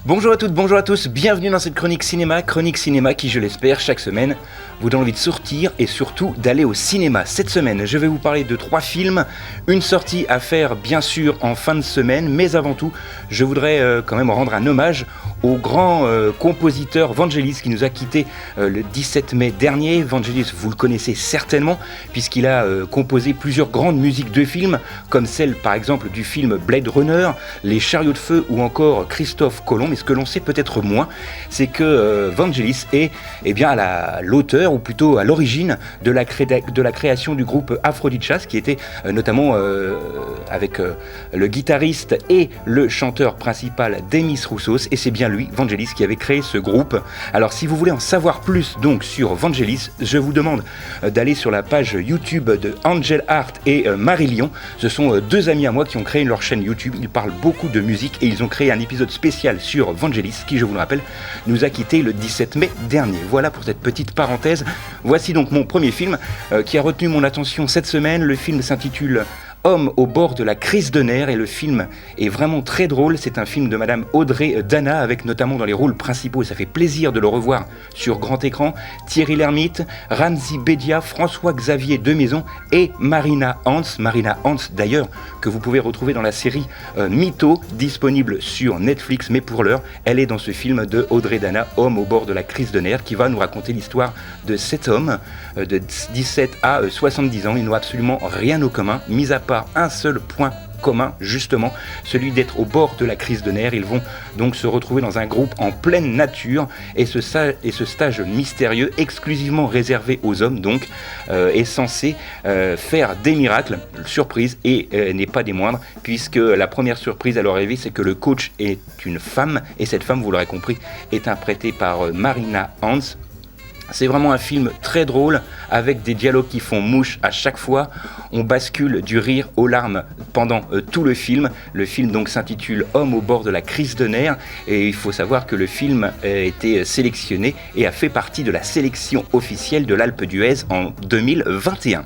Bonjour à toutes, bonjour à tous, bienvenue dans cette chronique cinéma qui, je l'espère, chaque semaine vous donne envie de sortir et surtout d'aller au cinéma. Cette semaine, je vais vous parler de 3 films, une sortie à faire bien sûr en fin de semaine, mais avant tout, je voudrais quand même rendre un hommage au grand compositeur Vangelis qui nous a quittés le 17 mai dernier. Vangelis, vous le connaissez certainement, puisqu'il a composé plusieurs grandes musiques de films, comme celle par exemple du film Blade Runner, Les Chariots de Feu ou encore Christophe Colomb. Mais ce que l'on sait peut-être moins, c'est que Vangelis est l'auteur, ou plutôt à l'origine de la création du groupe Aphrodite Chasse, qui était notamment avec le guitariste et le chanteur principal Demis Roussos, et c'est bien lui, Vangelis, qui avait créé ce groupe. Alors si vous voulez en savoir plus donc sur Vangelis, je vous demande d'aller sur la page YouTube de Angel Art et Marie Lyon. Ce sont 2 amis à moi qui ont créé leur chaîne YouTube. Ils parlent beaucoup de musique et ils ont créé un épisode spécial sur Vangelis, qui, je vous le rappelle, nous a quittés le 17 mai dernier. Voilà pour cette petite parenthèse. Voici donc mon premier film qui a retenu mon attention cette semaine. Le film s'intitule Homme au bord de la crise de nerfs, et le film est vraiment très drôle. C'est un film de Madame Audrey Dana, avec notamment dans les rôles principaux, et ça fait plaisir de le revoir sur grand écran, Thierry Lhermitte, Ramzy Bedia, François-Xavier Demaison et Marina Hans. Marina Hans d'ailleurs, que vous pouvez retrouver dans la série Mytho, disponible sur Netflix, mais pour l'heure, elle est dans ce film de Audrey Dana, Homme au bord de la crise de nerfs, qui va nous raconter l'histoire de cet homme de 17 à 70 ans. Ils n'ont absolument rien au commun, mis à part un seul point commun, justement, celui d'être au bord de la crise de nerfs. Ils vont donc se retrouver dans un groupe en pleine nature, et ce stage mystérieux, exclusivement réservé aux hommes, donc, est censé faire des miracles. Surprise, et n'est pas des moindres, puisque la première surprise à leur arrivée, c'est que le coach est une femme, et cette femme, vous l'aurez compris, est interprétée par Marina Hans. C'est vraiment un film très drôle, avec des dialogues qui font mouche à chaque fois. On bascule du rire aux larmes pendant tout le film. Le film donc s'intitule Homme au bord de la crise de nerfs, et il faut savoir que le film a été sélectionné et a fait partie de la sélection officielle de l'Alpe d'Huez en 2021.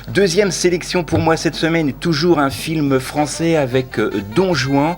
Deuxième sélection pour moi cette semaine, toujours un film français avec Don Juan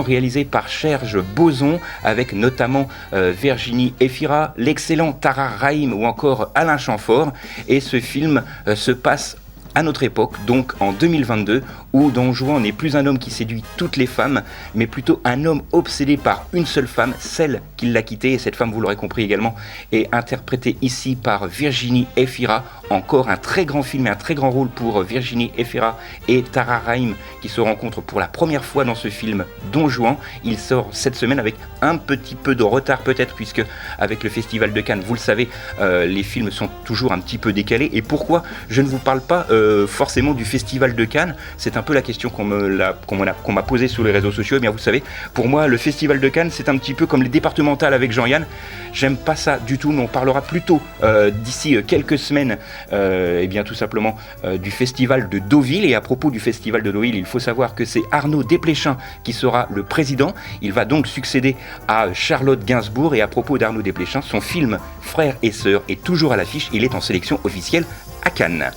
réalisé par Serge Boson, avec notamment Virginie Efira, l'excellent Tara Rahim ou encore Alain Chamfort. Et ce film se passe à notre époque, donc en 2022, où Don Juan n'est plus un homme qui séduit toutes les femmes, mais plutôt un homme obsédé par une seule femme, celle qui l'a quitté. Et cette femme, vous l'aurez compris également, est interprétée ici par Virginie Efira. Encore un très grand film et un très grand rôle pour Virginie Efira et Tara Rahim, qui se rencontrent pour la première fois dans ce film Don Juan. Il sort cette semaine avec un petit peu de retard peut-être, puisque avec le Festival de Cannes, vous le savez, les films sont toujours un petit peu décalés. Et pourquoi je ne vous parle pas forcément du Festival de Cannes? C'est un peu la question qu'on m'a posée sur les réseaux sociaux. Eh bien, vous savez, pour moi, le Festival de Cannes, c'est un petit peu comme les départementales avec Jean-Yann. J'aime pas ça du tout, mais on parlera plutôt d'ici quelques semaines, tout simplement du Festival de Deauville. Et à propos du Festival de Deauville, il faut savoir que c'est Arnaud Desplechin qui sera le président. Il va donc succéder à Charlotte Gainsbourg. Et à propos d'Arnaud Desplechin, son film Frères et Sœurs est toujours à l'affiche. Il est en sélection officielle à Cannes.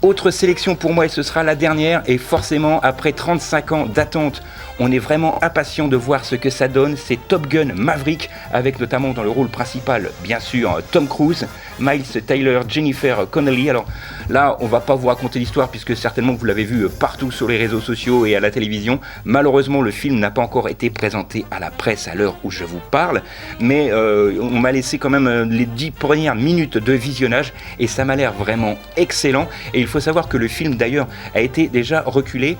Autre sélection pour moi, et ce sera la dernière, et forcément après 35 ans d'attente, on est vraiment impatient de voir ce que ça donne. C'est Top Gun Maverick, avec notamment dans le rôle principal, bien sûr, Tom Cruise, Miles Taylor, Jennifer Connelly. Alors là, on va pas vous raconter l'histoire, puisque certainement vous l'avez vu partout sur les réseaux sociaux et à la télévision. Malheureusement, le film n'a pas encore été présenté à la presse à l'heure où je vous parle, mais on m'a laissé quand même les 10 premières minutes de visionnage, et ça m'a l'air vraiment excellent. Et il faut savoir que le film d'ailleurs a été déjà reculé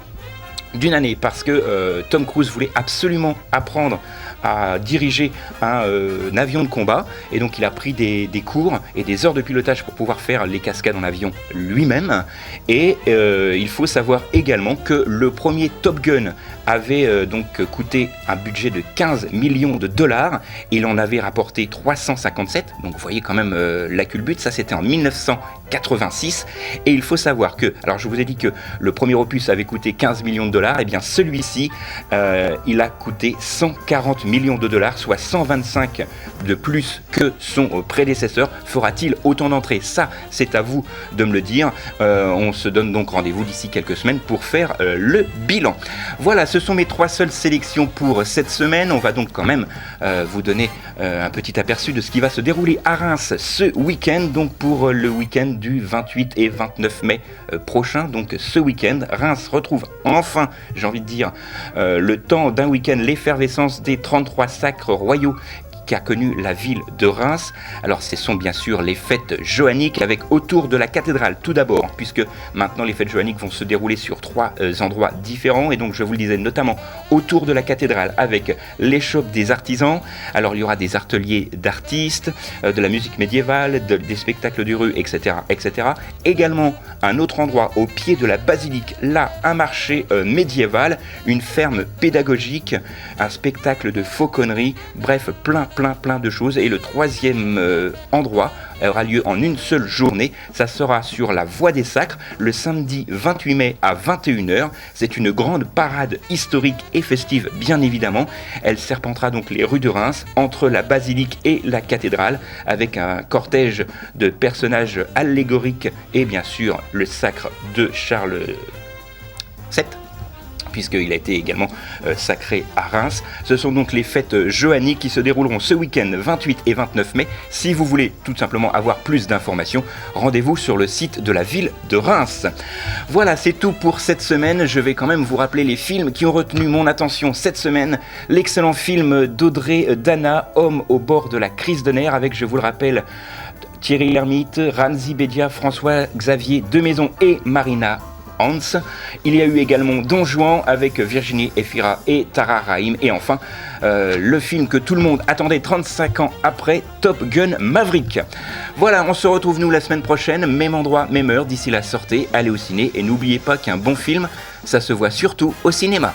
d'une année, parce que Tom Cruise voulait absolument apprendre à diriger un avion de combat, et donc il a pris des cours et des heures de pilotage pour pouvoir faire les cascades en avion lui-même. Et il faut savoir également que le premier Top Gun avait donc coûté un budget de 15 millions de dollars, et il en avait rapporté 357, donc vous voyez quand même la culbute. Ça, c'était en 1986, et il faut savoir que, alors je vous ai dit que le premier opus avait coûté 15 millions de dollars, dollars. Et bien celui-ci, il a coûté 140 millions de dollars, soit 125 de plus que son prédécesseur. Fera-t-il autant d'entrées? Ça, c'est à vous de me le dire. On se donne donc rendez-vous d'ici quelques semaines pour faire le bilan. Voilà, ce sont mes 3 seules sélections pour cette semaine. On va donc quand même vous donner un petit aperçu de ce qui va se dérouler à Reims ce week-end, donc pour le week-end du 28 et 29 mai prochain. Donc ce week-end, Reims retrouve enfin, j'ai envie de dire, le temps d'un week-end, l'effervescence des 33 sacres royaux qu'a connu la ville de Reims. Alors ce sont bien sûr les fêtes joanniques avec autour de la cathédrale tout d'abord, puisque maintenant les fêtes joanniques vont se dérouler sur 3 endroits différents, et donc je vous le disais notamment autour de la cathédrale avec l'échoppe des artisans. Alors il y aura des ateliers d'artistes, de la musique médiévale, des spectacles de rue, etc., etc. Également un autre endroit au pied de la basilique, là un marché médiéval, une ferme pédagogique, un spectacle de fauconnerie, bref plein de choses. Et le 3e endroit aura lieu en une seule journée. Ça sera sur la Voie des Sacres le samedi 28 mai à 21h. C'est une grande parade historique et festive, bien évidemment. Elle serpentera donc les rues de Reims entre la basilique et la cathédrale avec un cortège de personnages allégoriques et bien sûr le sacre de Charles VII, puisqu'il a été également sacré à Reims. Ce sont donc les fêtes joanniques qui se dérouleront ce week-end 28 et 29 mai. Si vous voulez tout simplement avoir plus d'informations, rendez-vous sur le site de la ville de Reims. Voilà, c'est tout pour cette semaine. Je vais quand même vous rappeler les films qui ont retenu mon attention cette semaine. L'excellent film d'Audrey Dana, Homme au bord de la crise de nerfs, avec, je vous le rappelle, Thierry Lhermitte, Ramzy Bedia, François-Xavier Demaison et Marina Hans. Il y a eu également Don Juan avec Virginie Efira et Tara Rahim. Et enfin, le film que tout le monde attendait 35 ans après, Top Gun Maverick. Voilà, on se retrouve nous la semaine prochaine, même endroit, même heure. D'ici là, sortez, allez au ciné et n'oubliez pas qu'un bon film, ça se voit surtout au cinéma.